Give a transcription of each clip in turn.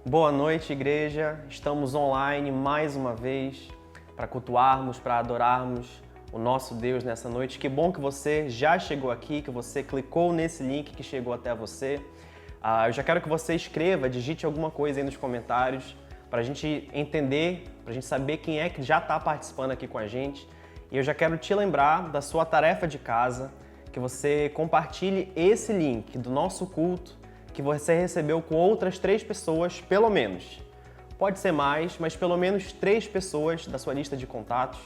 Boa noite, igreja. Estamos online mais uma vez para cultuarmos, para adorarmos o nosso Deus nessa noite. Que bom que você já chegou aqui, que você clicou nesse link que chegou até você. Eu já quero que você escreva, digite alguma coisa aí nos comentários para a gente entender, para a gente saber quem é que já está participando aqui com a gente. E eu já quero te lembrar da sua tarefa de casa, que você compartilhe esse link do nosso culto que você recebeu com outras 3 pessoas, pelo menos. Pode ser mais, mas pelo menos 3 pessoas da sua lista de contatos,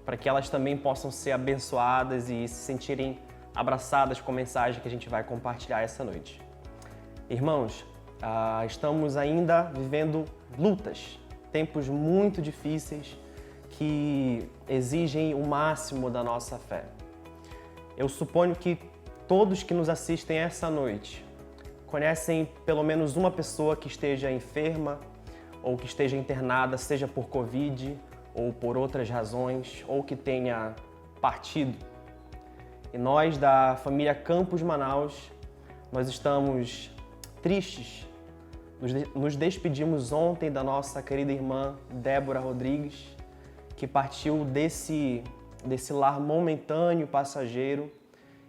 para que elas também possam ser abençoadas e se sentirem abraçadas com a mensagem que a gente vai compartilhar essa noite. Irmãos, estamos ainda vivendo lutas, tempos muito difíceis que exigem o máximo da nossa fé. Eu suponho que todos que nos assistem essa noite conhecem pelo menos uma pessoa que esteja enferma ou que esteja internada, seja por Covid ou por outras razões, ou que tenha partido. E nós da família Campos Manaus, nós estamos tristes. Nos despedimos ontem da nossa querida irmã Débora Rodrigues, que partiu desse lar momentâneo, passageiro,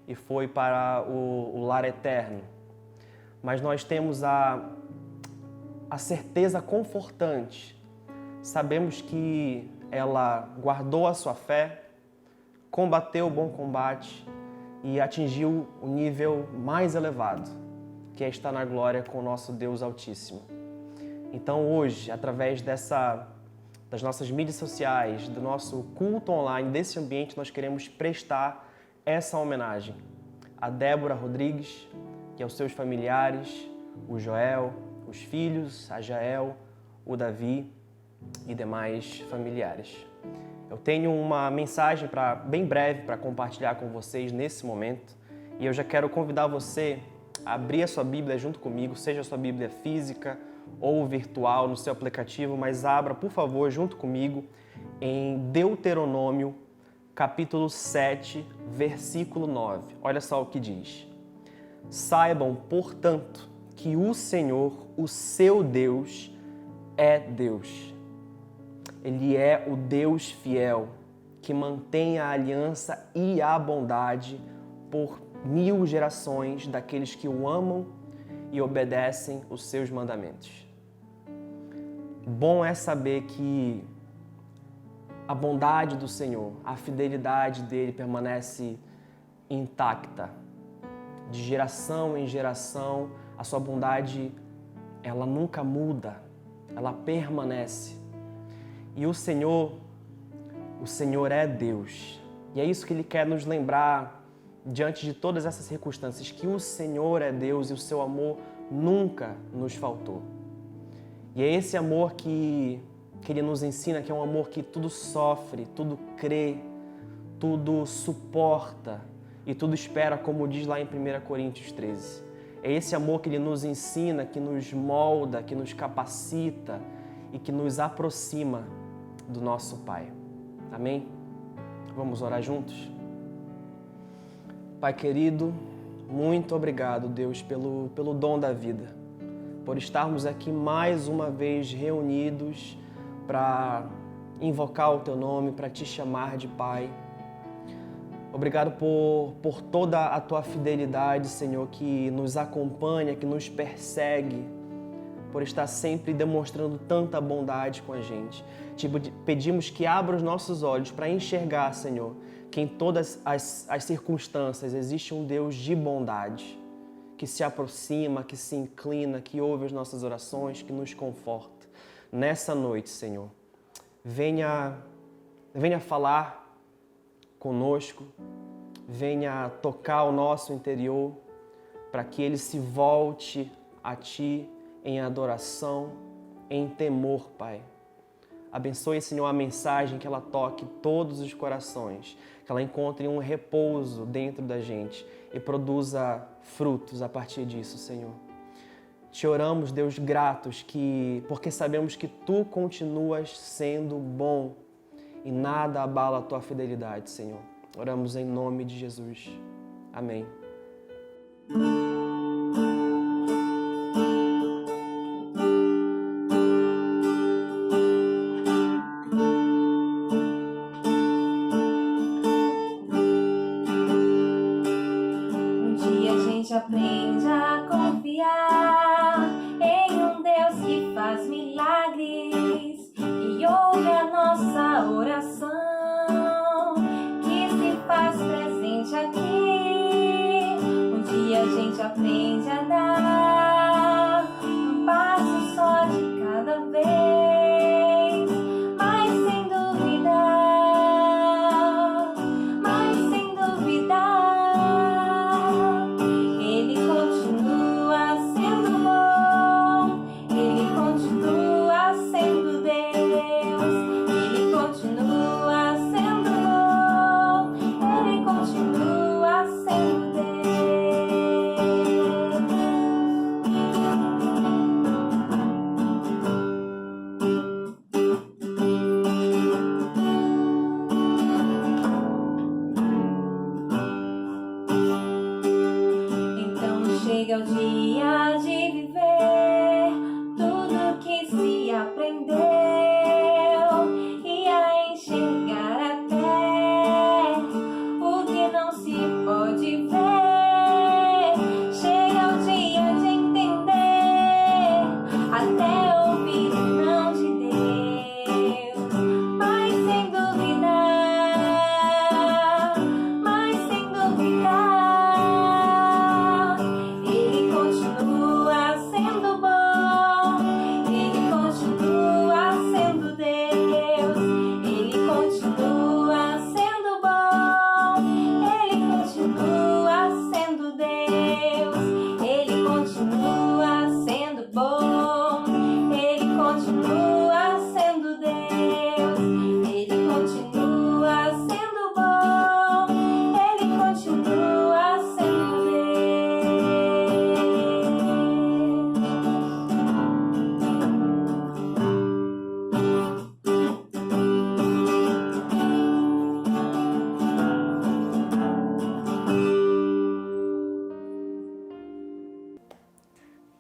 e foi para o lar eterno. Mas nós temos a certeza confortante. Sabemos que ela guardou a sua fé, combateu o bom combate e atingiu o nível mais elevado, que é estar na glória com o nosso Deus Altíssimo. Então hoje, através das nossas mídias sociais, do nosso culto online, desse ambiente, nós queremos prestar essa homenagem a Débora Rodrigues e aos seus familiares, o Joel, os filhos, a Jael, o Davi e demais familiares. Eu tenho uma mensagem bem breve para compartilhar com vocês nesse momento e eu já quero convidar você a abrir a sua Bíblia junto comigo, seja a sua Bíblia física ou virtual no seu aplicativo, mas abra, por favor, junto comigo em Deuteronômio, capítulo 7, versículo 9. Olha só o que diz. Saibam, portanto, que o Senhor, o seu Deus, é Deus. Ele é o Deus fiel, que mantém a aliança e a bondade por 1000 gerações daqueles que o amam e obedecem os seus mandamentos. Bom é saber que a bondade do Senhor, a fidelidade dele permanece intacta. De geração em geração, a sua bondade, ela nunca muda, ela permanece. E o Senhor é Deus. E é isso que Ele quer nos lembrar diante de todas essas circunstâncias, que o Senhor é Deus e o seu amor nunca nos faltou. E é esse amor que Ele nos ensina, que é um amor que tudo sofre, tudo crê, tudo suporta e tudo espera, como diz lá em 1 Coríntios 13. É esse amor que Ele nos ensina, que nos molda, que nos capacita e que nos aproxima do nosso Pai. Amém? Vamos orar juntos? Pai querido, muito obrigado, Deus, pelo dom da vida, por estarmos aqui mais uma vez reunidos para invocar o Teu nome, para Te chamar de Pai. Obrigado por toda a Tua fidelidade, Senhor, que nos acompanha, que nos persegue, por estar sempre demonstrando tanta bondade com a gente. Te pedimos que abra os nossos olhos para enxergar, Senhor, que em todas as circunstâncias existe um Deus de bondade, que se aproxima, que se inclina, que ouve as nossas orações, que nos conforta. Nessa noite, Senhor, venha falar conosco, venha tocar o nosso interior, para que ele se volte a Ti em adoração, em temor, Pai. Abençoe, Senhor, a mensagem, que ela toque todos os corações, que ela encontre um repouso dentro da gente e produza frutos a partir disso, Senhor. Te oramos, Deus, gratos, porque sabemos que Tu continuas sendo bom e nada abala a Tua fidelidade, Senhor. Oramos em nome de Jesus. Amém. a confiar em um Deus que faz milagres e ouve a nossa oração, que se faz presente aqui. Um dia a gente aprende a dar um passo só de cada vez, mas sem duvidar, Ele continua sendo bom, Ele continua sendo Deus, Ele continua sendo bom, Ele continua sendo Deus. Então chega o dia de viver tudo que se aprendeu e a enxergar até o que não se pode ver. Chega o dia de entender até ouvir o não de Deus, mas sem duvidar, Ele continua sendo bom, Ele continua sendo Deus, Ele continua sendo bom, Ele continua sendo Deus, Ele continua sendo bom, Ele continua sendo Deus, Ele continua sendo bom, Ele continua sendo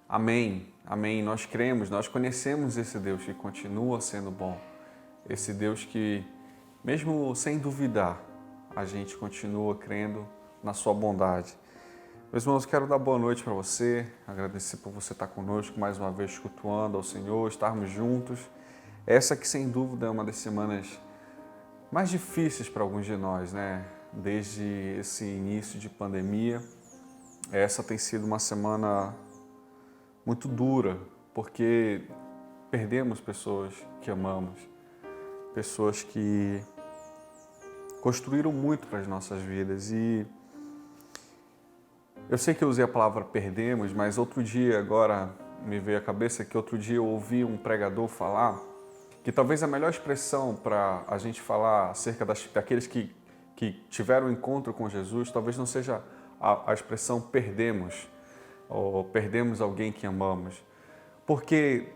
Amém, amém. Nós cremos, nós conhecemos esse Deus que continua sendo bom. Esse Deus que, mesmo sem duvidar, a gente continua crendo na sua bondade. Meus irmãos, quero dar boa noite para você, agradecer por você estar conosco mais uma vez, cultuando ao Senhor, estarmos juntos. Essa que, sem dúvida, é uma das semanas mais difíceis para alguns de nós, né? Desde esse início de pandemia, essa tem sido uma semana muito dura, porque perdemos pessoas que amamos, pessoas que construíram muito para as nossas vidas. E eu sei que eu usei a palavra perdemos, mas outro dia, agora me veio à cabeça que outro dia eu ouvi um pregador falar que talvez a melhor expressão para a gente falar acerca daqueles que tiveram um encontro com Jesus, talvez não seja a expressão perdemos, ou perdemos alguém que amamos. Porque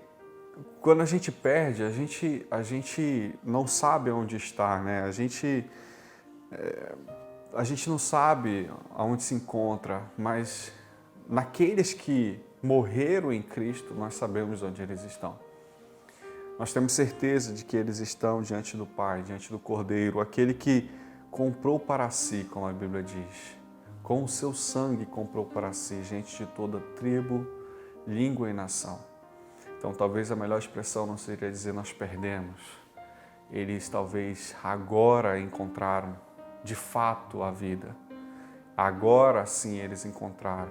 quando a gente perde, a gente não sabe onde está, né? A gente não sabe aonde se encontra, mas naqueles que morreram em Cristo, nós sabemos onde eles estão. Nós temos certeza de que eles estão diante do Pai, diante do Cordeiro, aquele que comprou para si, como a Bíblia diz. Com o seu sangue comprou para si gente de toda tribo, língua e nação. Então talvez a melhor expressão não seria dizer nós perdemos. Eles talvez agora encontraram de fato a vida. Agora sim eles encontraram.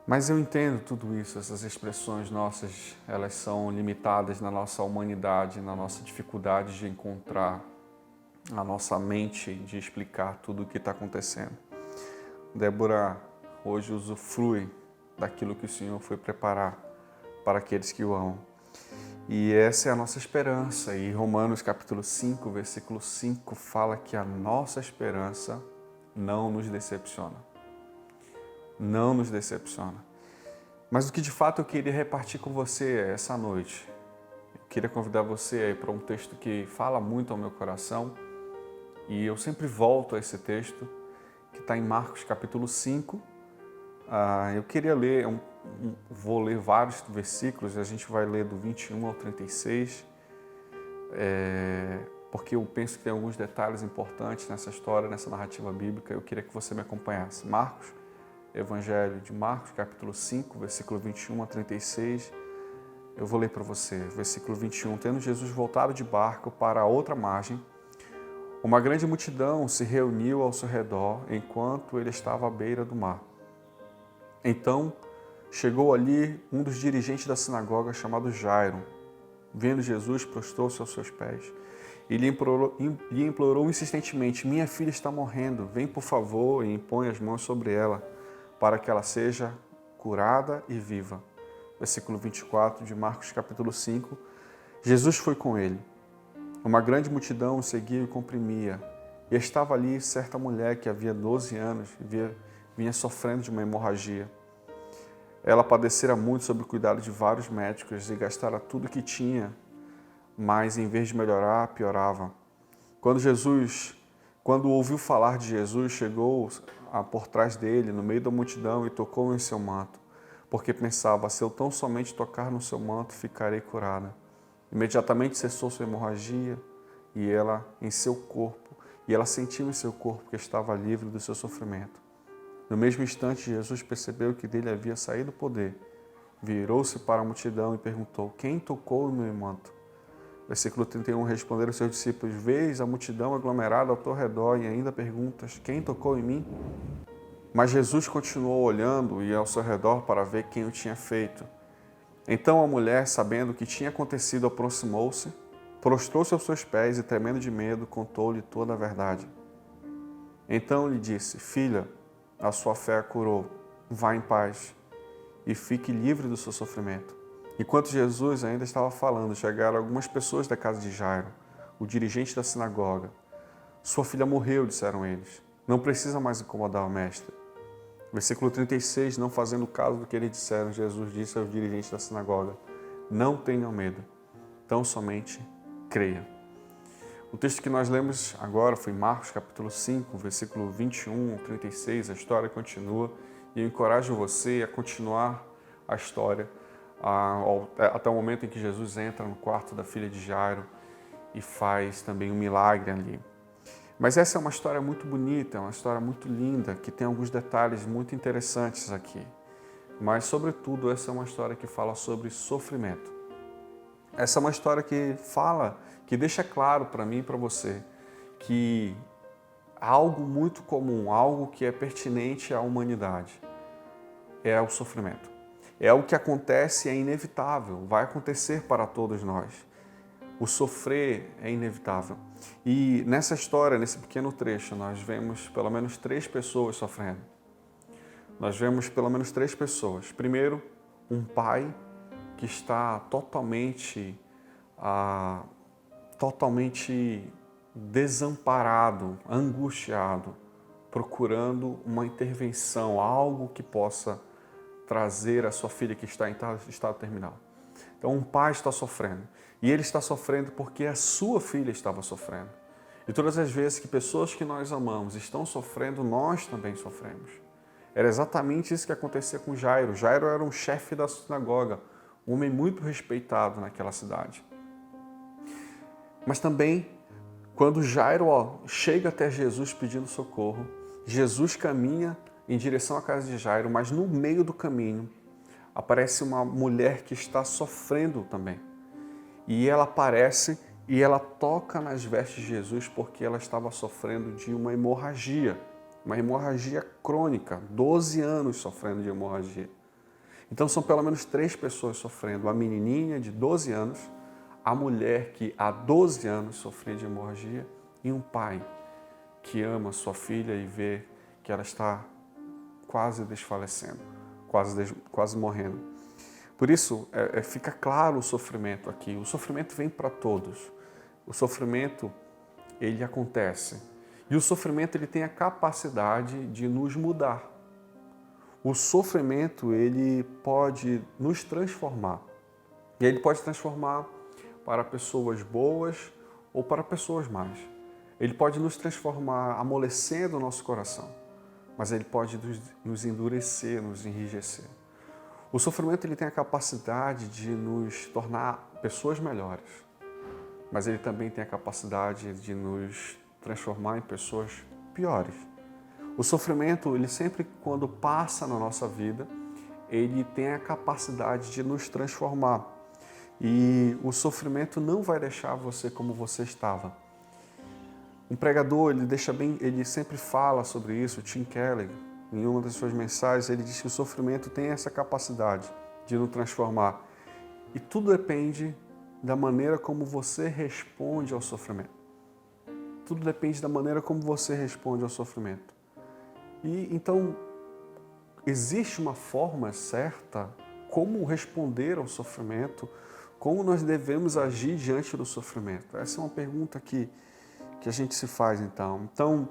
Mas eu entendo tudo isso, essas expressões nossas, elas são limitadas na nossa humanidade, na nossa dificuldade de encontrar, na nossa mente de explicar tudo o que está acontecendo. Débora hoje usufrui daquilo que o Senhor foi preparar para aqueles que o amam. E essa é a nossa esperança. E Romanos capítulo 5, versículo 5 fala que a nossa esperança não nos decepciona. Não nos decepciona. Mas o que de fato eu queria repartir com você essa noite, eu queria convidar você aí para um texto que fala muito ao meu coração, e eu sempre volto a esse texto, que está em Marcos capítulo 5. Eu queria ler, vou ler vários versículos, a gente vai ler do 21 ao 36, porque eu penso que tem alguns detalhes importantes nessa história, nessa narrativa bíblica. Eu queria que você me acompanhasse. Marcos Evangelho de Marcos, capítulo 5, versículo 21 a 36. Eu vou ler para você, versículo 21. Tendo Jesus voltado de barco para a outra margem, uma grande multidão se reuniu ao seu redor enquanto ele estava à beira do mar. Então, chegou ali um dos dirigentes da sinagoga chamado Jairo. Vendo Jesus, prostrou-se aos seus pés e lhe implorou insistentemente: minha filha está morrendo, vem por favor e impõe as mãos sobre ela, para que ela seja curada e viva. Versículo 24 de Marcos capítulo 5. Jesus foi com ele. Uma grande multidão o seguia e comprimia. E estava ali certa mulher que havia 12 anos vinha sofrendo de uma hemorragia. Ela padecera muito sob o cuidado de vários médicos e gastara tudo que tinha, mas em vez de melhorar, piorava. Quando ouviu falar de Jesus, chegou por trás dele, no meio da multidão, e tocou em seu manto, porque pensava: se eu tão somente tocar no seu manto, ficarei curada. Imediatamente cessou sua hemorragia e ela sentiu em seu corpo que estava livre do seu sofrimento. No mesmo instante, Jesus percebeu que dele havia saído o poder. Virou-se para a multidão e perguntou: quem tocou no meu manto? Versículo 31, responderam seus discípulos: vês a multidão aglomerada ao teu redor e ainda perguntas: quem tocou em mim? Mas Jesus continuou olhando e ao seu redor para ver quem o tinha feito. Então a mulher, sabendo o que tinha acontecido, aproximou-se, prostrou-se aos seus pés e, tremendo de medo, contou-lhe toda a verdade. Então lhe disse: filha, a sua fé a curou, vá em paz e fique livre do seu sofrimento. Enquanto Jesus ainda estava falando, chegaram algumas pessoas da casa de Jairo, o dirigente da sinagoga. Sua filha morreu, disseram eles. Não precisa mais incomodar o mestre. Versículo 36, não fazendo caso do que eles disseram, Jesus disse aos dirigentes da sinagoga: não tenham medo, tão somente creia. O texto que nós lemos agora foi Marcos capítulo 5, versículo 21 ao 36. A história continua e eu encorajo você a continuar a história até o momento em que Jesus entra no quarto da filha de Jairo e faz também um milagre ali. Mas essa é uma história muito bonita, é uma história muito linda, que tem alguns detalhes muito interessantes aqui. Mas, sobretudo, essa é uma história que fala sobre sofrimento. Essa é uma história que deixa claro para mim e para você que algo muito comum, algo que é pertinente à humanidade, é o sofrimento. É algo que acontece, é inevitável, vai acontecer para todos nós. O sofrer é inevitável. E nessa história, nesse pequeno trecho, nós vemos pelo menos 3 pessoas sofrendo. Nós vemos pelo menos 3 pessoas. Primeiro, um pai que está totalmente desamparado, angustiado, procurando uma intervenção, algo que possa trazer a sua filha que está em estado terminal. Então, um pai está sofrendo. E ele está sofrendo porque a sua filha estava sofrendo. E todas as vezes que pessoas que nós amamos estão sofrendo, nós também sofremos. Era exatamente isso que acontecia com Jairo. Jairo era um chefe da sinagoga, um homem muito respeitado naquela cidade. Mas também, quando Jairo chega até Jesus pedindo socorro, Jesus caminha em direção à casa de Jairo, mas no meio do caminho aparece uma mulher que está sofrendo também. E ela aparece e ela toca nas vestes de Jesus porque ela estava sofrendo de uma hemorragia crônica, 12 anos sofrendo de hemorragia. Então são pelo menos 3 pessoas sofrendo, a menininha de 12 anos, a mulher que há 12 anos sofria de hemorragia e um pai que ama sua filha e vê que ela está quase desfalecendo, quase morrendo. Por isso, fica claro o sofrimento aqui. O sofrimento vem para todos. O sofrimento, ele acontece. E o sofrimento, ele tem a capacidade de nos mudar. O sofrimento, ele pode nos transformar. E ele pode transformar para pessoas boas ou para pessoas más. Ele pode nos transformar amolecendo o nosso coração, mas ele pode nos endurecer, nos enrijecer. O sofrimento ele tem a capacidade de nos tornar pessoas melhores, mas ele também tem a capacidade de nos transformar em pessoas piores. O sofrimento, ele sempre, quando passa na nossa vida, ele tem a capacidade de nos transformar. E o sofrimento não vai deixar você como você estava. Um pregador, ele sempre fala sobre isso, o Tim Keller, em uma das suas mensagens, ele diz que o sofrimento tem essa capacidade de nos transformar. E tudo depende da maneira como você responde ao sofrimento. Tudo depende da maneira como você responde ao sofrimento. E então, existe uma forma certa como responder ao sofrimento, como nós devemos agir diante do sofrimento? Essa é uma pergunta que a gente se faz então. Então,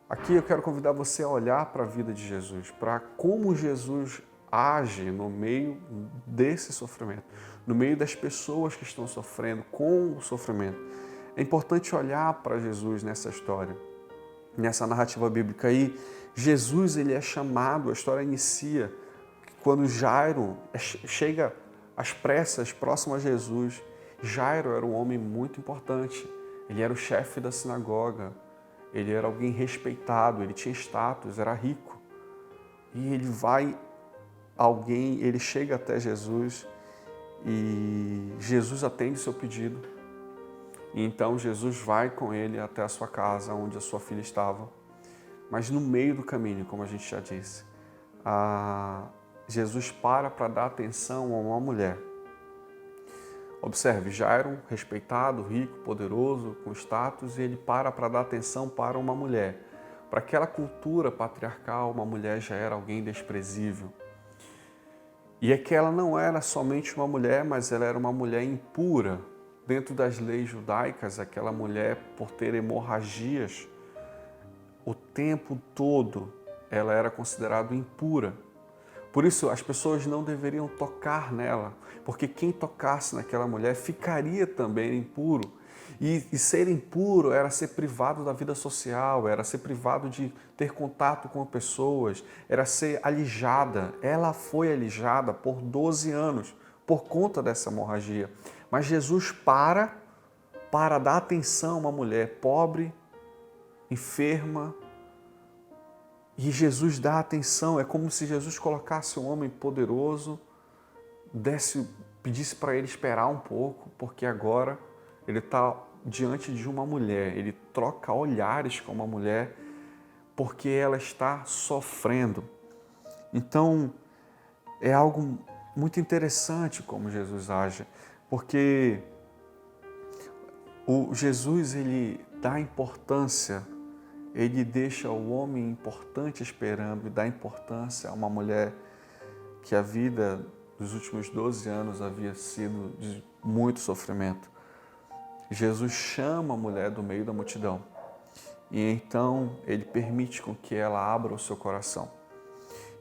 aqui eu quero convidar você a olhar para a vida de Jesus, para como Jesus age no meio desse sofrimento, no meio das pessoas que estão sofrendo com o sofrimento. É importante olhar para Jesus nessa história, nessa narrativa bíblica. E Jesus, ele é chamado, a história inicia quando Jairo chega às pressas, próximo a Jesus. Jairo era um homem muito importante. Ele era o chefe da sinagoga. Ele era alguém respeitado, ele tinha status, era rico. E ele chega até Jesus e Jesus atende o seu pedido. E então Jesus vai com ele até a sua casa, onde a sua filha estava. Mas no meio do caminho, como a gente já disse, Jesus para dar atenção a uma mulher. Observe, Jairo, respeitado, rico, poderoso, com status, e ele para dar atenção para uma mulher. Para aquela cultura patriarcal, uma mulher já era alguém desprezível. E é que ela não era somente uma mulher, mas ela era uma mulher impura. Dentro das leis judaicas, aquela mulher, por ter hemorragias, o tempo todo ela era considerada impura. Por isso, as pessoas não deveriam tocar nela, porque quem tocasse naquela mulher ficaria também impuro. E ser impuro era ser privado da vida social, era ser privado de ter contato com pessoas, era ser alijada. Ela foi alijada por 12 anos por conta dessa hemorragia. Mas Jesus para dar atenção a uma mulher pobre, enferma, e Jesus dá atenção. É como se Jesus colocasse um homem poderoso, pedisse para ele esperar um pouco, porque agora ele está diante de uma mulher. Ele troca olhares com uma mulher, porque ela está sofrendo. Então, é algo muito interessante como Jesus age, porque Jesus, ele dá importância, ele deixa o homem importante esperando e dá importância a uma mulher que a vida dos últimos 12 anos havia sido de muito sofrimento. Jesus chama a mulher do meio da multidão e então ele permite com que ela abra o seu coração.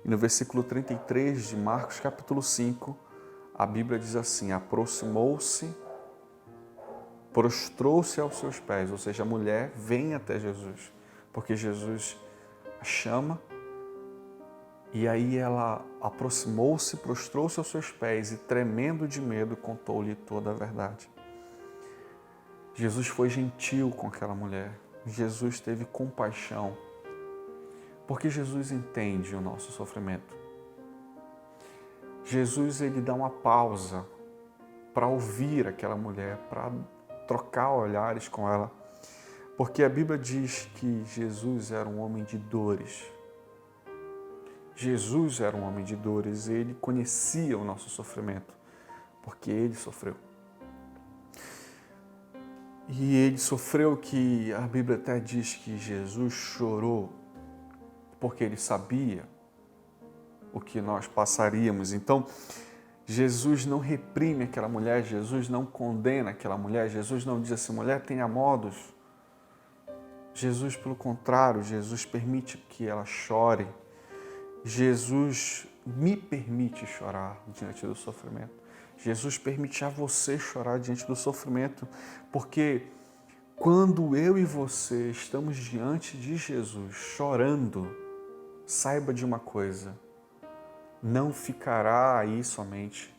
E no versículo 33 de Marcos capítulo 5, a Bíblia diz assim: aproximou-se, prostrou-se aos seus pés, ou seja, a mulher vem até Jesus, porque Jesus a chama, e aí ela aproximou-se, prostrou-se aos seus pés e, tremendo de medo, contou-lhe toda a verdade. Jesus foi gentil com aquela mulher, Jesus teve compaixão, porque Jesus entende o nosso sofrimento. Jesus, ele dá uma pausa para ouvir aquela mulher, para trocar olhares com ela, porque a Bíblia diz que Jesus era um homem de dores. Jesus era um homem de dores, ele conhecia o nosso sofrimento, porque ele sofreu. E ele sofreu que a Bíblia até diz que Jesus chorou, porque ele sabia o que nós passaríamos. Então, Jesus não reprime aquela mulher, Jesus não condena aquela mulher, Jesus não diz assim: mulher, tenha modos. Jesus, pelo contrário, Jesus permite que ela chore. Jesus me permite chorar diante do sofrimento. Jesus permite a você chorar diante do sofrimento, porque quando eu e você estamos diante de Jesus chorando, saiba de uma coisa: não ficará aí somente.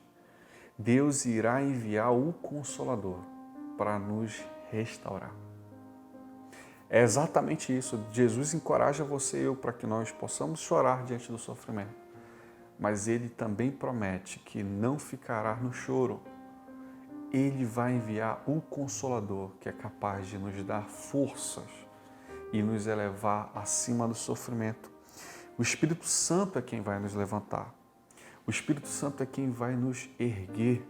Deus irá enviar o Consolador para nos restaurar. É exatamente isso. Jesus encoraja você e eu para que nós possamos chorar diante do sofrimento. Mas Ele também promete que não ficará no choro. Ele vai enviar o Consolador, que é capaz de nos dar forças e nos elevar acima do sofrimento. O Espírito Santo é quem vai nos levantar. O Espírito Santo é quem vai nos erguer.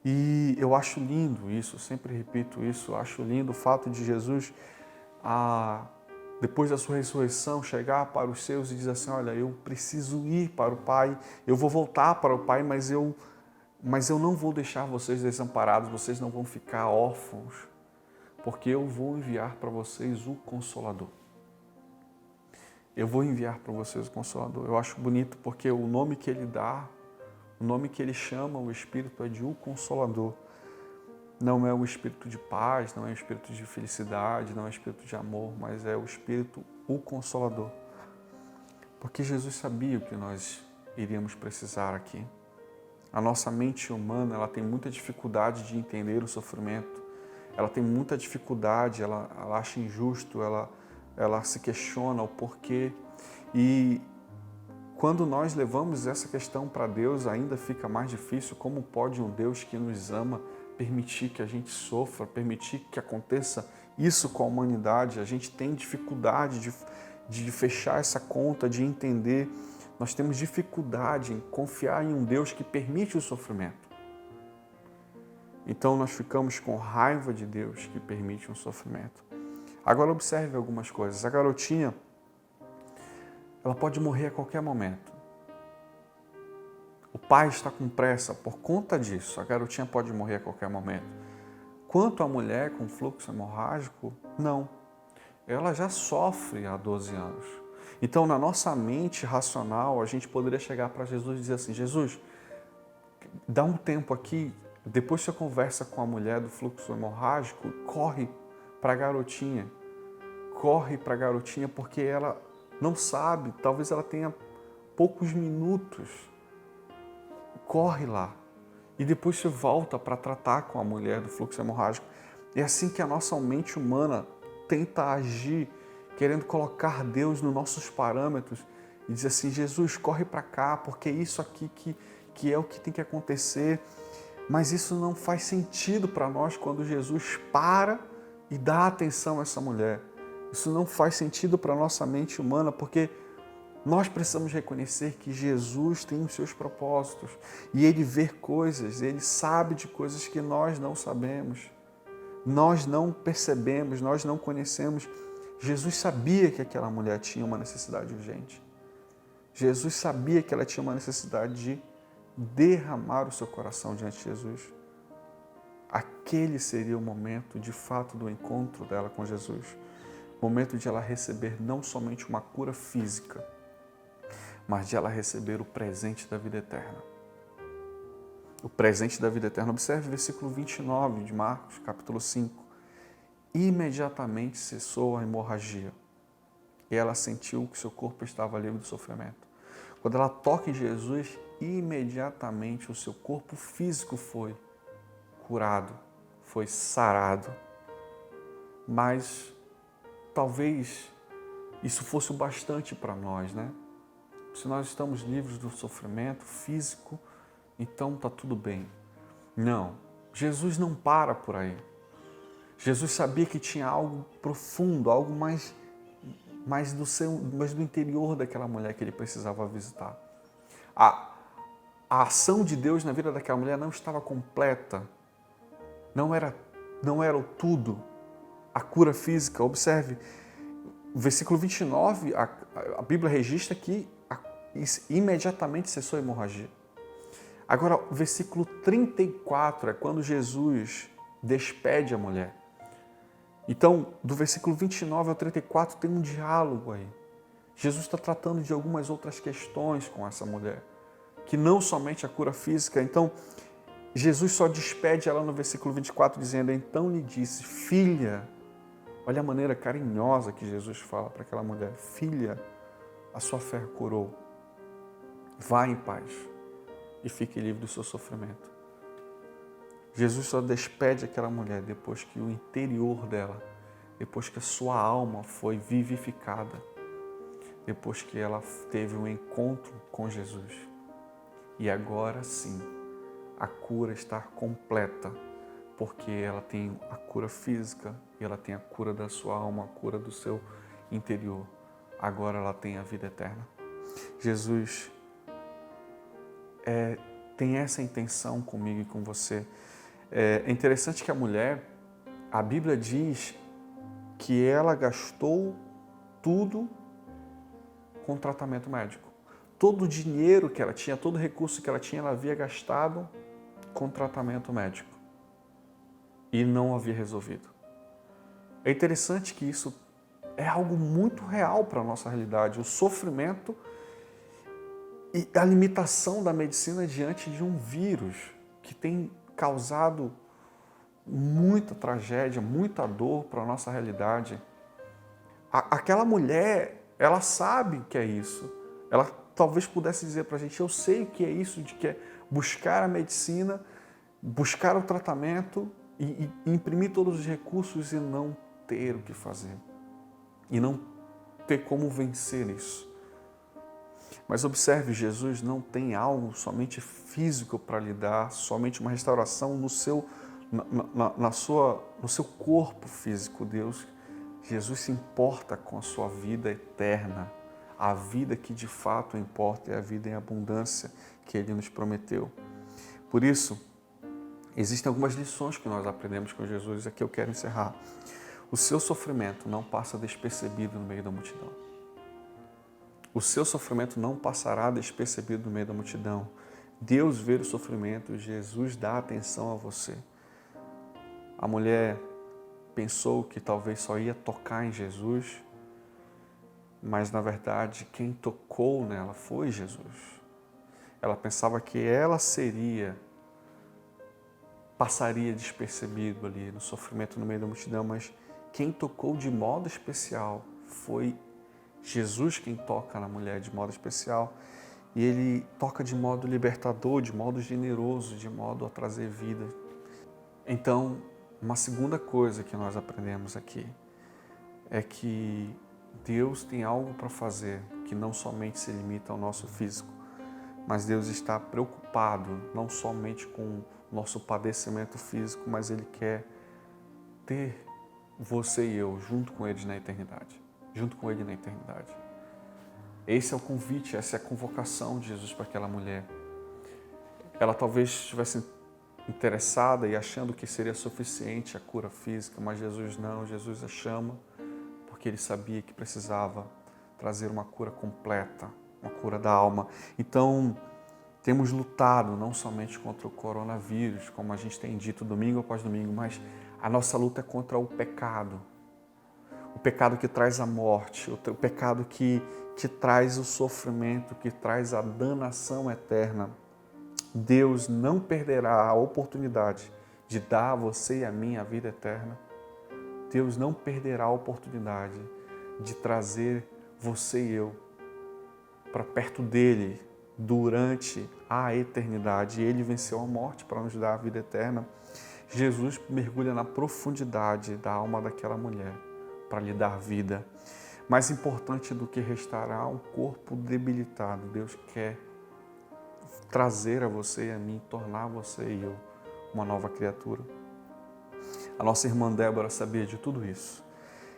E eu acho lindo isso, eu sempre repito isso, eu acho lindo o fato de Jesus, depois da sua ressurreição, chegar para os seus e dizer assim, olha, eu preciso ir para o Pai, eu vou voltar para o Pai, mas eu não vou deixar vocês desamparados, vocês não vão ficar órfãos, porque eu vou enviar para vocês o Consolador. Eu vou enviar para vocês o Consolador. Eu acho bonito porque o nome que Ele dá, o nome que Ele chama o Espírito é de o Consolador. Não é o Espírito de paz, não é o Espírito de felicidade, não é o Espírito de amor, mas é o Espírito, o Consolador. Porque Jesus sabia o que nós iríamos precisar aqui. A nossa mente humana, ela tem muita dificuldade de entender o sofrimento. Ela tem muita dificuldade, ela acha injusto, ela se questiona o porquê. E quando nós levamos essa questão para Deus, ainda fica mais difícil. Como pode um Deus que nos ama permitir que a gente sofra, permitir que aconteça isso com a humanidade? A gente tem dificuldade de fechar essa conta, de entender. Nós temos dificuldade em confiar em um Deus que permite o sofrimento. Então nós ficamos com raiva de Deus que permite um sofrimento. Agora observe algumas coisas. A garotinha, ela pode morrer a qualquer momento. O pai está com pressa por conta disso. A garotinha pode morrer a qualquer momento. Quanto à mulher com fluxo hemorrágico, não. Ela já sofre há 12 anos. Então, na nossa mente racional, a gente poderia chegar para Jesus e dizer assim, Jesus, dá um tempo aqui, depois você conversa com a mulher do fluxo hemorrágico, corre para a garotinha. Corre para a garotinha porque ela não sabe, talvez ela tenha poucos minutos. Corre lá. E depois você volta para tratar com a mulher do fluxo hemorrágico. É assim que a nossa mente humana tenta agir, querendo colocar Deus nos nossos parâmetros e dizer assim, Jesus, corre para cá, porque é isso aqui que é o que tem que acontecer. Mas isso não faz sentido para nós quando Jesus para e dá atenção a essa mulher. Isso não faz sentido para a nossa mente humana, porque nós precisamos reconhecer que Jesus tem os seus propósitos e Ele vê coisas, Ele sabe de coisas que nós não sabemos, nós não percebemos, nós não conhecemos. Jesus sabia que aquela mulher tinha uma necessidade urgente. Jesus sabia que ela tinha uma necessidade de derramar o seu coração diante de Jesus. Aquele seria o momento, de fato, do encontro dela com Jesus. O momento de ela receber não somente uma cura física, mas de ela receber o presente da vida eterna. O presente da vida eterna. Observe o versículo 29 de Marcos, capítulo 5. Imediatamente cessou a hemorragia e ela sentiu que seu corpo estava livre do sofrimento. Quando ela toca em Jesus, imediatamente o seu corpo físico foi curado, foi sarado. Mas talvez isso fosse o bastante para nós, né? Se nós estamos livres do sofrimento físico, então está tudo bem. Não, Jesus não para por aí. Jesus sabia que tinha algo profundo, algo mais do interior daquela mulher que ele precisava visitar. A ação de Deus na vida daquela mulher não estava completa, não era o tudo. A cura física, observe, o versículo 29, a Bíblia registra que imediatamente cessou a hemorragia. Agora, o versículo 34 é quando Jesus despede a mulher. Então, do versículo 29 ao 34 tem um diálogo aí. Jesus está tratando de algumas outras questões com essa mulher, que não somente a cura física. Então, Jesus só despede ela no versículo 24, dizendo, então lhe disse, filha, olha a maneira carinhosa que Jesus fala para aquela mulher, filha, a sua fé curou. Vá em paz e fique livre do seu sofrimento. Jesus só despede aquela mulher depois que o interior dela depois que a sua alma foi vivificada, depois que ela teve um encontro com Jesus. E agora sim, a cura está completa, porque ela tem a cura física e ela tem a cura da sua alma, a cura do seu interior. Agora ela tem a vida eterna. Jesus tem essa intenção comigo e com você. É interessante que a mulher, a Bíblia diz que ela gastou tudo com tratamento médico. Todo o dinheiro que ela tinha, todo o recurso que ela tinha, ela havia gastado com tratamento médico e não havia resolvido. É interessante que isso é algo muito real para a nossa realidade. O sofrimento e a limitação da medicina diante de um vírus que tem causado muita tragédia, muita dor para a nossa realidade. Aquela mulher, ela sabe o que é isso. Ela talvez pudesse dizer para a gente, eu sei o que é isso, de que é buscar a medicina, buscar o tratamento e imprimir todos os recursos e não ter o que fazer. E não ter como vencer isso. Mas observe, Jesus não tem algo somente físico para lhe dar, somente uma restauração no seu corpo físico. Jesus se importa com a sua vida eterna. A vida que de fato importa é a vida em abundância que Ele nos prometeu. Por isso, existem algumas lições que nós aprendemos com Jesus. Aqui eu quero encerrar. O seu sofrimento não passa despercebido no meio da multidão. O seu sofrimento não passará despercebido no meio da multidão. Deus vê o sofrimento, Jesus dá atenção a você. A mulher pensou que talvez só ia tocar em Jesus, mas na verdade quem tocou nela foi Jesus. Ela pensava que ela passaria despercebido ali no sofrimento no meio da multidão, mas quem tocou de modo especial foi Jesus, quem toca na mulher de modo especial, e Ele toca de modo libertador, de modo generoso, de modo a trazer vida. Então, uma segunda coisa que nós aprendemos aqui é que Deus tem algo para fazer que não somente se limita ao nosso físico, mas Deus está preocupado não somente com o nosso padecimento físico, mas Ele quer ter você e eu junto com Ele na eternidade. Junto com Ele na eternidade. Esse é o convite, essa é a convocação de Jesus para aquela mulher. Ela talvez estivesse interessada e achando que seria suficiente a cura física, mas Jesus não, Jesus a chama porque Ele sabia que precisava trazer uma cura completa, uma cura da alma. Então, temos lutado não somente contra o coronavírus, como a gente tem dito domingo após domingo, mas a nossa luta é contra o pecado. O pecado que traz a morte, o pecado que traz o sofrimento, que traz a danação eterna. Deus não perderá a oportunidade de dar a você e a mim a vida eterna. Deus não perderá a oportunidade de trazer você e eu para perto dEle durante a eternidade. Ele venceu a morte para nos dar a vida eterna. Jesus mergulha na profundidade da alma daquela mulher para lhe dar vida. Mais importante do que restaurar um corpo debilitado, Deus quer trazer a você e a mim, tornar você e eu uma nova criatura. A nossa irmã Débora sabia de tudo isso.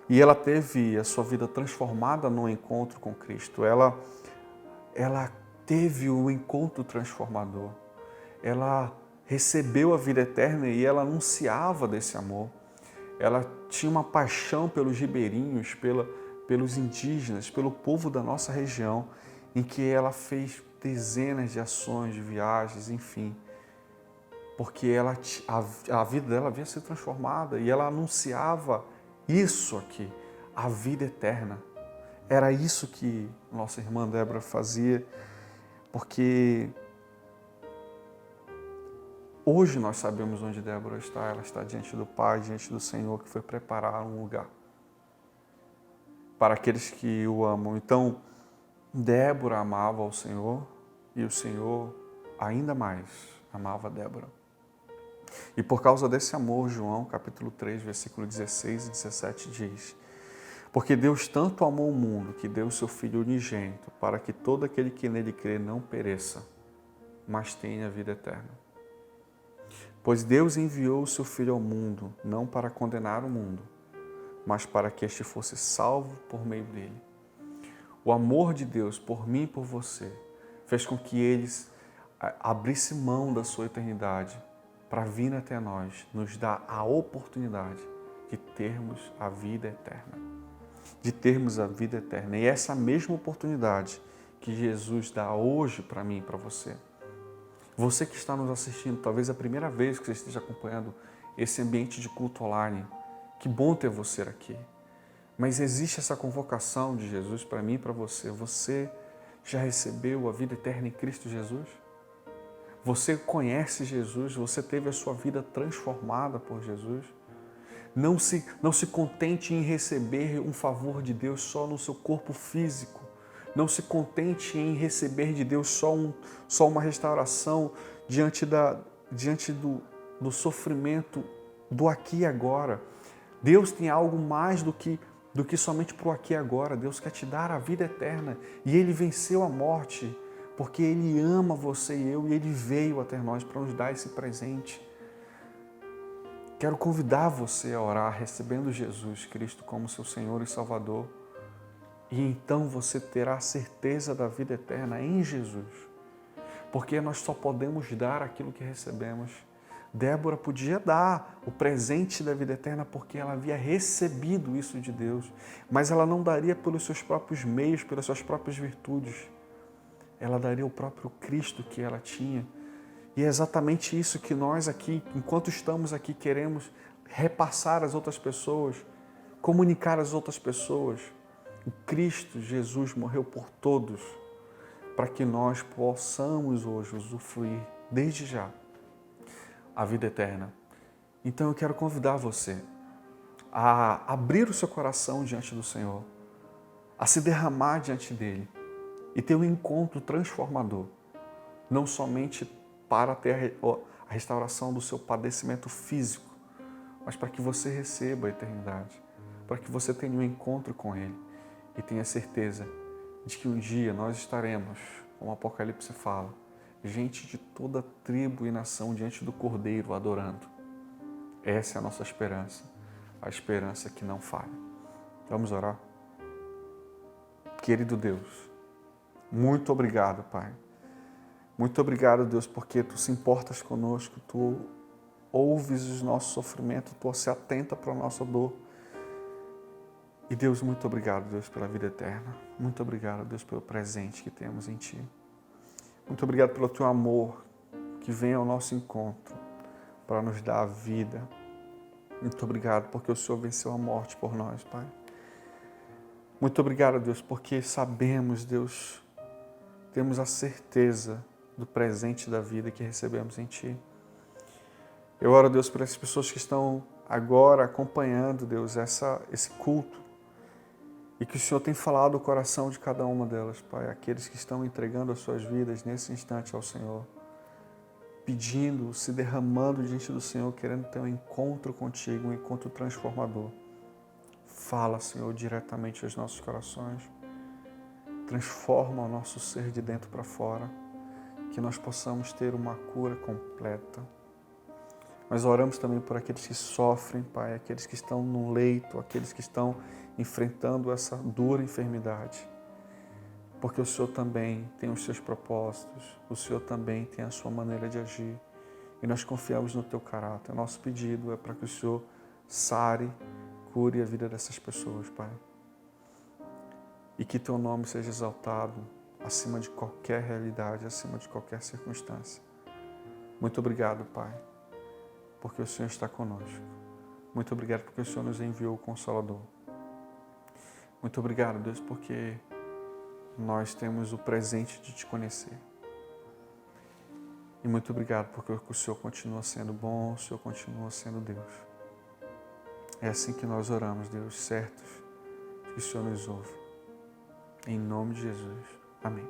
E ela teve a sua vida transformada no encontro com Cristo. Ela teve o encontro transformador. Ela recebeu a vida eterna e ela anunciava desse amor. Ela tinha uma paixão pelos ribeirinhos, pelos indígenas, pelo povo da nossa região, em que ela fez dezenas de ações, de viagens, enfim, porque a vida dela havia sido transformada e ela anunciava isso aqui, a vida eterna. Era isso que nossa irmã Débora fazia, porque hoje nós sabemos onde Débora está. Ela está diante do Pai, diante do Senhor, que foi preparar um lugar para aqueles que o amam. Então, Débora amava o Senhor e o Senhor ainda mais amava Débora. E por causa desse amor, João, capítulo 3, versículo 16 e 17 diz: porque Deus tanto amou o mundo que deu o seu Filho unigênito para que todo aquele que nele crê não pereça, mas tenha vida eterna. Pois Deus enviou o seu Filho ao mundo, não para condenar o mundo, mas para que este fosse salvo por meio dele. O amor de Deus por mim e por você fez com que eles abrissem mão da sua eternidade para vir até nós, nos dar a oportunidade de termos a vida eterna. De termos a vida eterna. E essa mesma oportunidade que Jesus dá hoje para mim e para você. Você que está nos assistindo, talvez a primeira vez que você esteja acompanhando esse ambiente de culto online, que bom ter você aqui. Mas existe essa convocação de Jesus para mim e para você. Você já recebeu a vida eterna em Cristo Jesus? Você conhece Jesus? Você teve a sua vida transformada por Jesus? Não se contente em receber um favor de Deus só no seu corpo físico. Não se contente em receber de Deus só uma restauração diante do sofrimento do aqui e agora. Deus tem algo mais do que somente para o aqui e agora. Deus quer te dar a vida eterna. E Ele venceu a morte porque Ele ama você e eu e Ele veio até nós para nos dar esse presente. Quero convidar você a orar recebendo Jesus Cristo como seu Senhor e Salvador. E então você terá a certeza da vida eterna em Jesus. Porque nós só podemos dar aquilo que recebemos. Débora podia dar o presente da vida eterna porque ela havia recebido isso de Deus. Mas ela não daria pelos seus próprios meios, pelas suas próprias virtudes. Ela daria o próprio Cristo que ela tinha. E é exatamente isso que nós aqui, enquanto estamos aqui, queremos repassar às outras pessoas, comunicar às outras pessoas. O Cristo Jesus morreu por todos, para que nós possamos hoje usufruir, desde já, a vida eterna. Então eu quero convidar você a abrir o seu coração diante do Senhor, a se derramar diante dEle e ter um encontro transformador, não somente para ter a restauração do seu padecimento físico, mas para que você receba a eternidade, para que você tenha um encontro com Ele e tenha certeza de que um dia nós estaremos, como o Apocalipse fala, gente de toda tribo e nação diante do Cordeiro adorando. Essa é a nossa esperança, a esperança que não falha. Vamos orar? Querido Deus, muito obrigado, Pai. Muito obrigado, Deus, porque Tu se importas conosco, Tu ouves os nossos sofrimentos, Tu se atenta para a nossa dor. E Deus, muito obrigado, Deus, pela vida eterna. Muito obrigado, Deus, pelo presente que temos em Ti. Muito obrigado pelo Teu amor que vem ao nosso encontro para nos dar a vida. Muito obrigado porque o Senhor venceu a morte por nós, Pai. Muito obrigado, Deus, porque sabemos, Deus, temos a certeza do presente da vida que recebemos em Ti. Eu oro, Deus, por essas pessoas que estão agora acompanhando, Deus, esse culto e que o Senhor tem falado o coração de cada uma delas, Pai. Aqueles que estão entregando as suas vidas nesse instante ao Senhor, pedindo, se derramando diante do Senhor, querendo ter um encontro contigo, um encontro transformador. Fala, Senhor, diretamente aos nossos corações. Transforma o nosso ser de dentro para fora. Que nós possamos ter uma cura completa. Mas oramos também por aqueles que sofrem, Pai, aqueles que estão no leito, aqueles que estão enfrentando essa dura enfermidade. Porque o Senhor também tem os seus propósitos, o Senhor também tem a sua maneira de agir. E nós confiamos no Teu caráter. O nosso pedido é para que o Senhor sare, cure a vida dessas pessoas, Pai. E que Teu nome seja exaltado acima de qualquer realidade, acima de qualquer circunstância. Muito obrigado, Pai, porque o Senhor está conosco. Muito obrigado porque o Senhor nos enviou o Consolador. Muito obrigado, Deus, porque nós temos o presente de Te conhecer. E muito obrigado porque o Senhor continua sendo bom, o Senhor continua sendo Deus. É assim que nós oramos, Deus, certos de que o Senhor nos ouve. Em nome de Jesus. Amém.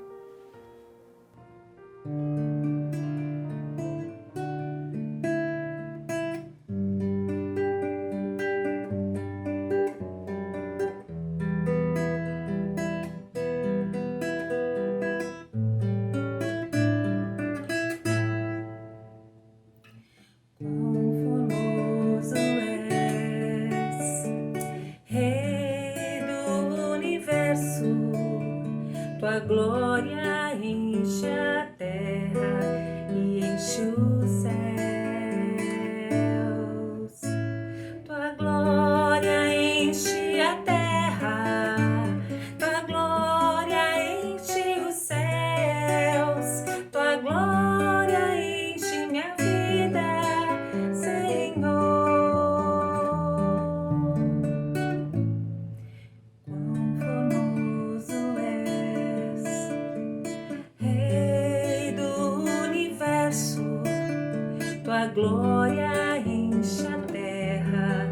tua glória enche a terra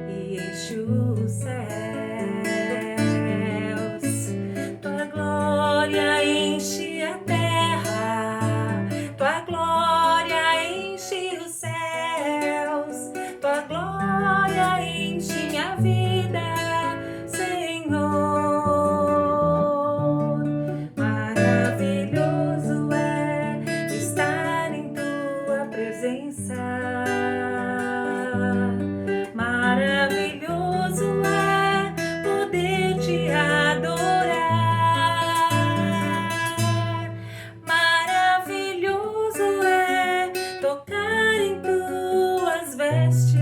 e enche os céus. Tua glória enche a terra, tua glória enche os céus, tua glória enche minha vida, Senhor. Maravilhoso é estar em tua presença. Maravilhoso é poder te adorar. Maravilhoso é tocar em tuas vestes.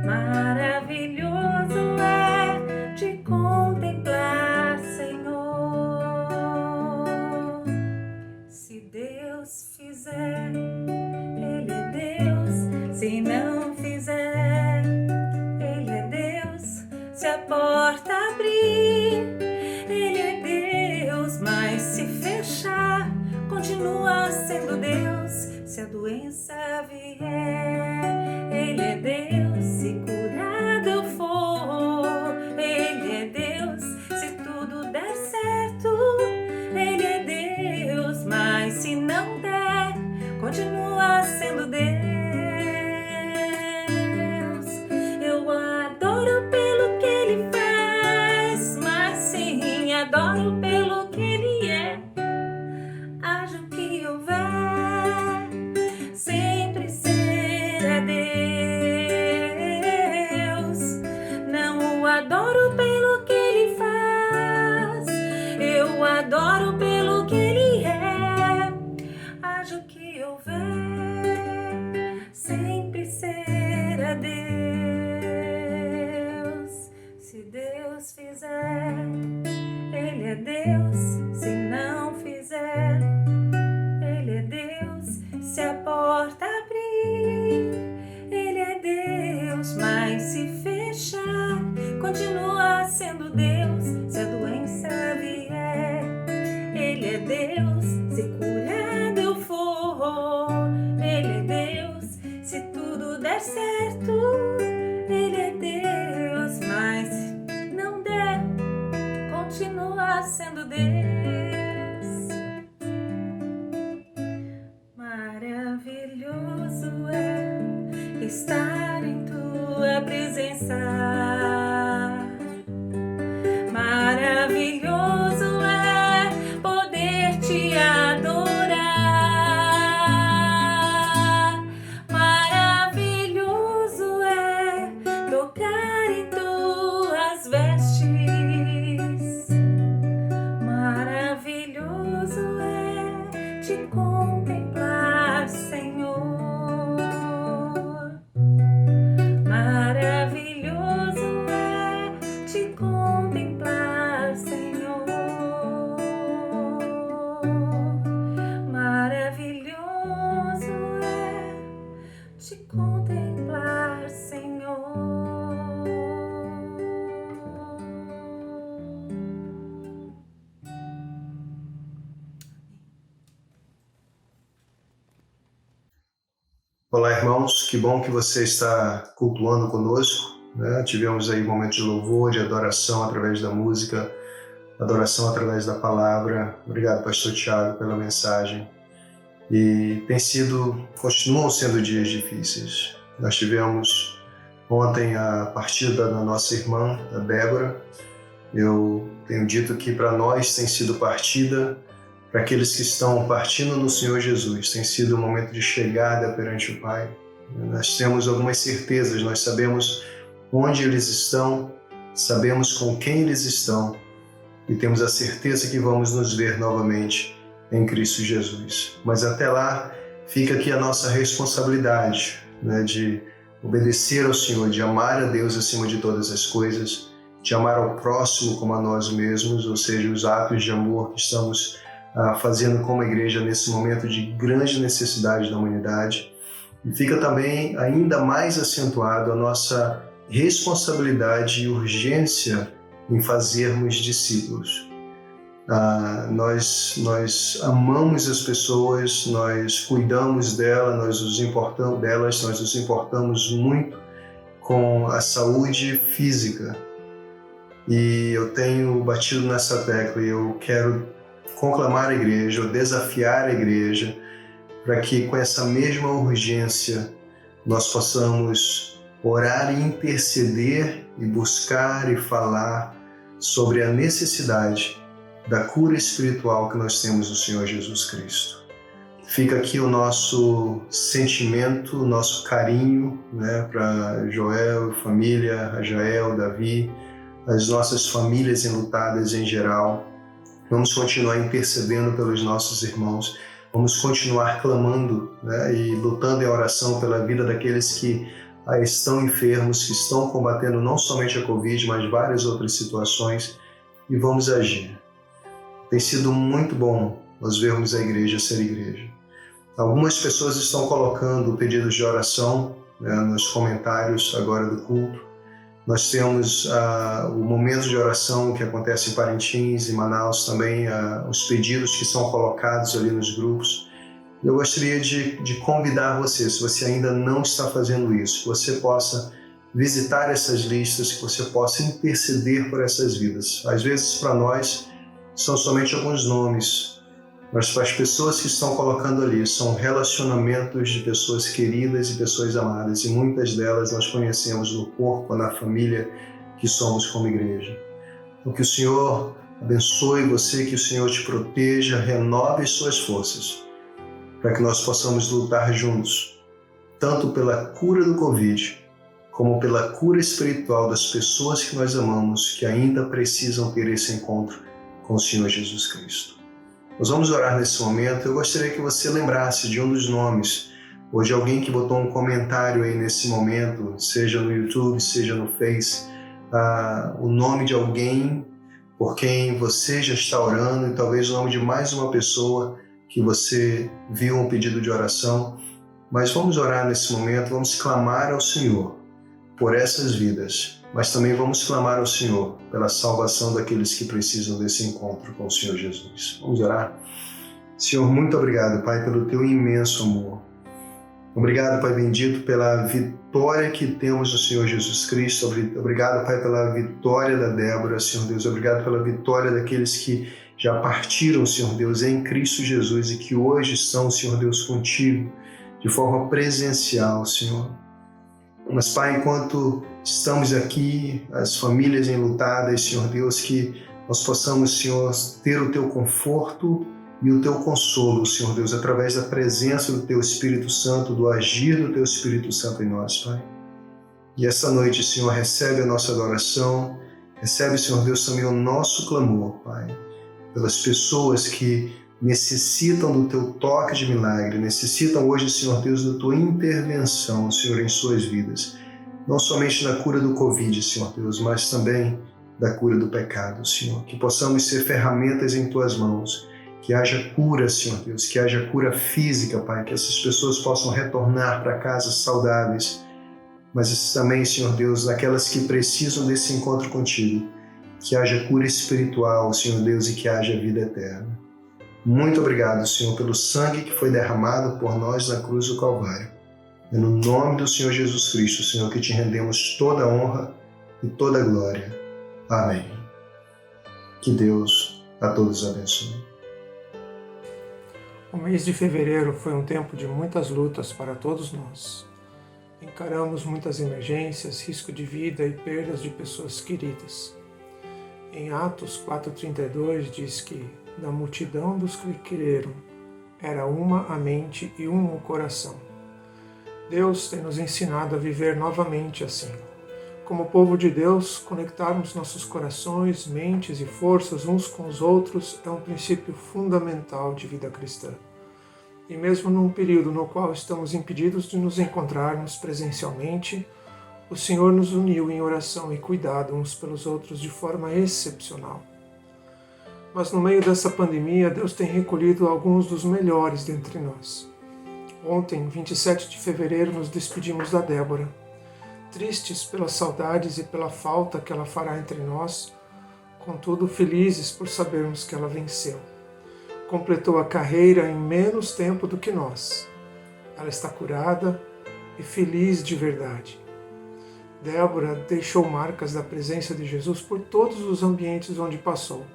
Maravilhoso é te contemplar, Senhor. Se Deus fizer, Ele é Deus. Se não fizer, Ele é Deus. Se a porta abrir, Ele é Deus. Mas se fechar, continua sendo Deus. Se a doença vier, Ele é Deus. Se curado eu for, Ele é Deus. Se tudo der certo, Ele é Deus. Mas se não der, continua sendo Deus. Eu adoro pelo que Ele faz, mas sim, adoro pelo que Ele é. Haja o que houver, sempre será Deus. Não o adoro pelo que Ele faz, eu adoro pelo que Ele é. Haja o que houver, sempre será Deus. Se Deus fizer, Ele é Deus. Se não fizer, Ele é Deus. Se a porta abrir, Ele é Deus. Mas se fechar, continua sendo Deus. Se a doença vier, Ele é Deus. Se curado eu for, Ele é Deus. Se tudo der certo, Ele é Deus. Mas se não der, continua sendo Deus. Maravilhoso é estar em tua presença. Maravilhoso é poder te adorar. Maravilhoso é tocar em tuas vestes. Maravilhoso é te contemplar, Senhor. Maravilhoso é te contemplar, Senhor. Maravilhoso é te contemplar, Senhor. Olá, irmãos, que bom que você está cultuando conosco, né? Tivemos aí um momento de louvor, de adoração através da música, adoração através da palavra. Obrigado, pastor Thiago, pela mensagem. E continuam sendo dias difíceis. Nós tivemos ontem a partida da nossa irmã, a Débora. Eu tenho dito que para nós tem sido partida, para aqueles que estão partindo no Senhor Jesus, tem sido um momento de chegada perante o Pai. Nós temos algumas certezas, nós sabemos onde eles estão, sabemos com quem eles estão e temos a certeza que vamos nos ver novamente em Cristo Jesus. Mas até lá, fica aqui a nossa responsabilidade, né, de obedecer ao Senhor, de amar a Deus acima de todas as coisas, de amar ao próximo como a nós mesmos, ou seja, os atos de amor que estamos fazendo como igreja nesse momento de grande necessidade da humanidade. E fica também ainda mais acentuado a nossa responsabilidade e urgência em fazermos discípulos. Nós amamos as pessoas, nós cuidamos delas, nós nos importamos muito com a saúde física. E eu tenho batido nessa tecla e eu quero conclamar a igreja, ou desafiar a igreja, para que com essa mesma urgência nós possamos orar e interceder e buscar e falar sobre a necessidade da cura espiritual que nós temos no Senhor Jesus Cristo. Fica aqui o nosso sentimento, o nosso carinho, para Joel, família, Rajael, Davi, as nossas famílias enlutadas em geral. Vamos continuar intercedendo pelos nossos irmãos, vamos continuar clamando e lutando em oração pela vida daqueles que estão enfermos, que estão combatendo não somente a Covid, mas várias outras situações, e vamos agir. Tem sido muito bom nós vermos a igreja ser igreja. Algumas pessoas estão colocando pedidos de oração nos comentários agora do culto. Nós temos o momento de oração que acontece em Parintins, em Manaus também, os pedidos que são colocados ali nos grupos. Eu gostaria de convidar você, se você ainda não está fazendo isso, que você possa visitar essas listas, que você possa interceder por essas vidas. Às vezes, para nós, são somente alguns nomes, mas para as pessoas que estão colocando ali, são relacionamentos de pessoas queridas e pessoas amadas, e muitas delas nós conhecemos no corpo, na família que somos como igreja. Então, que o Senhor abençoe você, que o Senhor te proteja, renove as suas forças, para que nós possamos lutar juntos, tanto pela cura do Covid, como pela cura espiritual das pessoas que nós amamos, que ainda precisam ter esse encontro com o Senhor Jesus Cristo. Nós vamos orar nesse momento. Eu gostaria que você lembrasse de um dos nomes, ou de alguém que botou um comentário aí nesse momento, seja no YouTube, seja no Face, o nome de alguém por quem você já está orando, e talvez o nome de mais uma pessoa que você viu um pedido de oração. Mas vamos orar nesse momento, vamos clamar ao Senhor por essas vidas, mas também vamos clamar ao Senhor pela salvação daqueles que precisam desse encontro com o Senhor Jesus. Vamos orar? Senhor, muito obrigado, Pai, pelo Teu imenso amor. Obrigado, Pai bendito, pela vitória que temos no Senhor Jesus Cristo. Obrigado, Pai, pela vitória da Débora, Senhor Deus. Obrigado pela vitória daqueles que já partiram, Senhor Deus, em Cristo Jesus e que hoje estão, Senhor Deus, contigo de forma presencial, Senhor. Mas, Pai, enquanto estamos aqui, as famílias enlutadas, Senhor Deus, que nós possamos, Senhor, ter o Teu conforto e o Teu consolo, Senhor Deus, através da presença do Teu Espírito Santo, do agir do Teu Espírito Santo em nós, Pai. E essa noite, Senhor, recebe a nossa adoração, recebe, Senhor Deus, também o nosso clamor, Pai, pelas pessoas que necessitam do Teu toque de milagre, necessitam hoje, Senhor Deus, da Tua intervenção, Senhor, em suas vidas. Não somente na cura do Covid, Senhor Deus, mas também da cura do pecado, Senhor. Que possamos ser ferramentas em Tuas mãos, que haja cura, Senhor Deus, que haja cura física, Pai, que essas pessoas possam retornar para casa saudáveis, mas também, Senhor Deus, naquelas que precisam desse encontro contigo, que haja cura espiritual, Senhor Deus, e que haja vida eterna. Muito obrigado, Senhor, pelo sangue que foi derramado por nós na cruz do Calvário. É no nome do Senhor Jesus Cristo, Senhor, que te rendemos toda a honra e toda a glória. Amém. Que Deus a todos abençoe. O mês de fevereiro foi um tempo de muitas lutas para todos nós. Encaramos muitas emergências, risco de vida e perdas de pessoas queridas. Em Atos 4,32 diz que da multidão dos que creram era uma a mente e um o coração. Deus tem nos ensinado a viver novamente assim. Como povo de Deus, conectarmos nossos corações, mentes e forças uns com os outros é um princípio fundamental de vida cristã. E mesmo num período no qual estamos impedidos de nos encontrarmos presencialmente, o Senhor nos uniu em oração e cuidado uns pelos outros de forma excepcional. Mas no meio dessa pandemia, Deus tem recolhido alguns dos melhores dentre nós. Ontem, 27 de fevereiro, nos despedimos da Débora. Tristes pelas saudades e pela falta que ela fará entre nós, Contudo, felizes por sabermos que ela venceu. Completou a carreira em menos tempo do que nós. Ela está curada e feliz de verdade. Débora deixou marcas da presença de Jesus por todos os ambientes onde passou.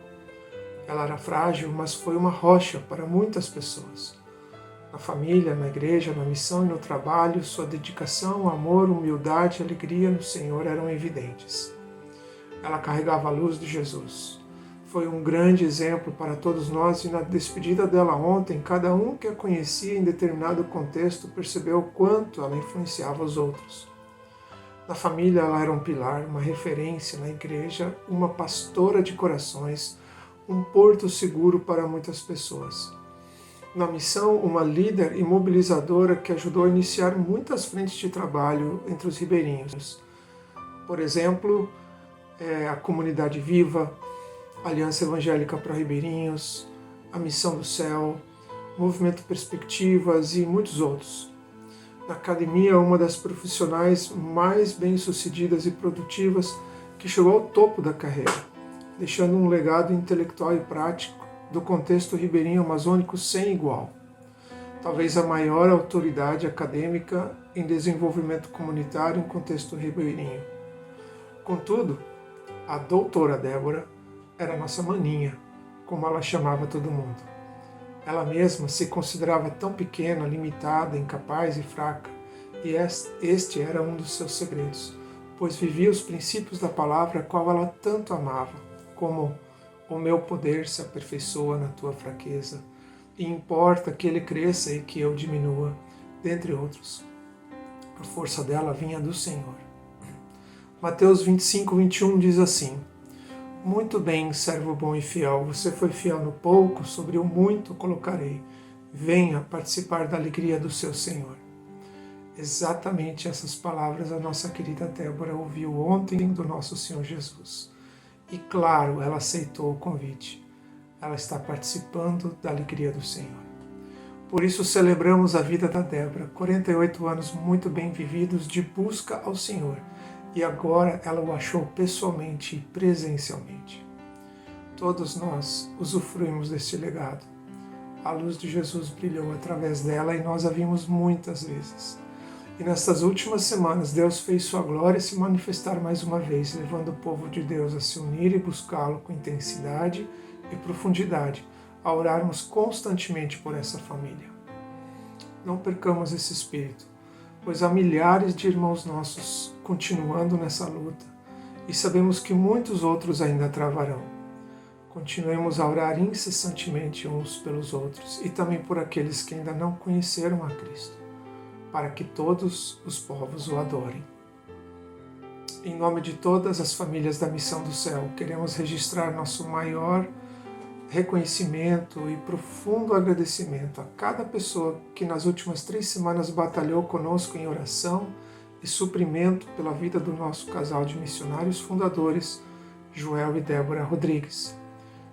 Ela era frágil, mas foi uma rocha para muitas pessoas. Na família, na igreja, na missão e no trabalho, sua dedicação, amor, humildade e alegria no Senhor eram evidentes. Ela carregava a luz de Jesus. Foi um grande exemplo para todos nós e na despedida dela ontem, cada um que a conhecia em determinado contexto percebeu o quanto ela influenciava os outros. Na família, ela era um pilar, uma referência na igreja, uma pastora de corações, um porto seguro para muitas pessoas. Na missão, uma líder e mobilizadora que ajudou a iniciar muitas frentes de trabalho entre os ribeirinhos. Por exemplo, a Comunidade Viva, a Aliança Evangélica para Ribeirinhos, a Missão do Céu, Movimento Perspectivas e muitos outros. Na academia, uma das profissionais mais bem-sucedidas e produtivas que chegou ao topo da carreira, deixando um legado intelectual e prático do contexto ribeirinho amazônico sem igual. Talvez a maior autoridade acadêmica em desenvolvimento comunitário em contexto ribeirinho. Contudo, a doutora Débora era nossa maninha, como ela chamava todo mundo. Ela mesma se considerava tão pequena, limitada, incapaz e fraca, e este era um dos seus segredos, pois vivia os princípios da palavra a qual ela tanto amava, como o meu poder se aperfeiçoa na tua fraqueza, e importa que ele cresça e que eu diminua, dentre outros. A força dela vinha do Senhor. Mateus 25, 21 diz assim: Muito bem, servo bom e fiel, você foi fiel no pouco, sobre o muito colocarei. Venha participar da alegria do seu Senhor. Exatamente essas palavras a nossa querida Débora ouviu ontem do nosso Senhor Jesus. E claro, ela aceitou o convite. Ela está participando da alegria do Senhor. Por isso celebramos a vida da Débora, 48 anos muito bem vividos de busca ao Senhor. E agora ela o achou pessoalmente e presencialmente. Todos nós usufruímos deste legado. A luz de Jesus brilhou através dela e nós a vimos muitas vezes. E nestas últimas semanas, Deus fez sua glória se manifestar mais uma vez, levando o povo de Deus a se unir e buscá-lo com intensidade e profundidade, a orarmos constantemente por essa família. Não percamos esse espírito, pois há milhares de irmãos nossos continuando nessa luta, e sabemos que muitos outros ainda travarão. Continuemos a orar incessantemente uns pelos outros, e também por aqueles que ainda não conheceram a Cristo, para que todos os povos o adorem. Em nome de todas as famílias da Missão do Céu, queremos registrar nosso maior reconhecimento e profundo agradecimento a cada pessoa que nas últimas 3 semanas batalhou conosco em oração e suprimento pela vida do nosso casal de missionários fundadores, Joel e Débora Rodrigues.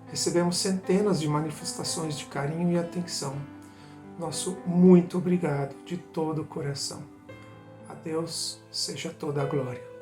Recebemos centenas de manifestações de carinho e atenção. Nosso muito obrigado de todo o coração. A Deus seja toda a glória.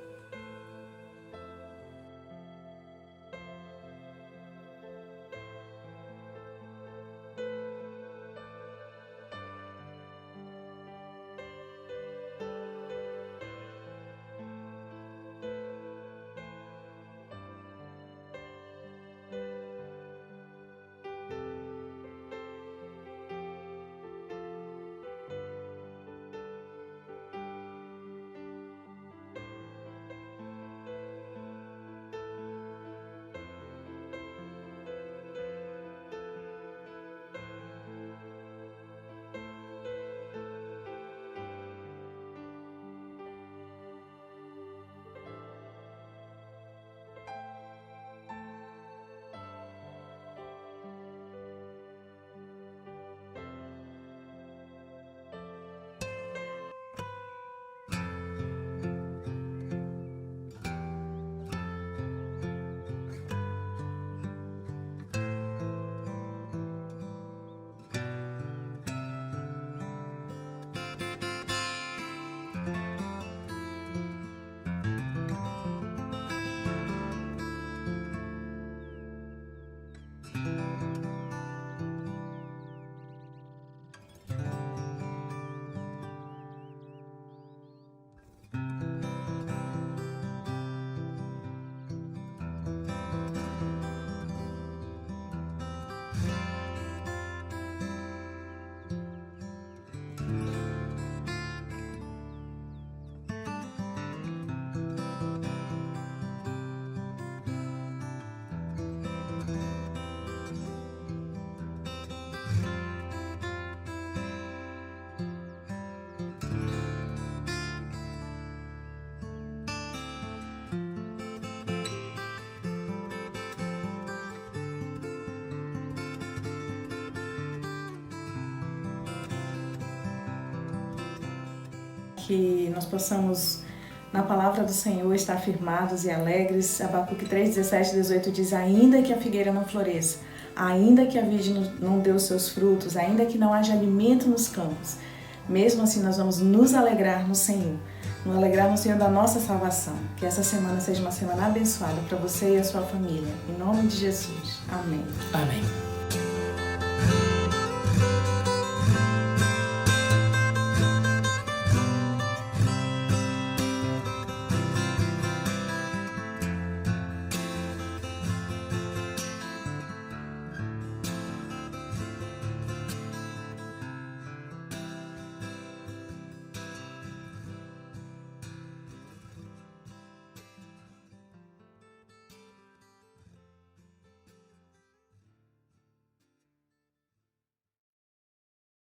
que nós possamos, na palavra do Senhor, estar firmados e alegres. Abacuque 3, 17 e 18 diz: ainda que a figueira não floresça, ainda que a virgem não dê os seus frutos, ainda que não haja alimento nos campos, mesmo assim nós vamos nos alegrar no Senhor, nos alegrar no Senhor da nossa salvação. Que essa semana seja uma semana abençoada para você e a sua família. Em nome de Jesus. Amém. Amém.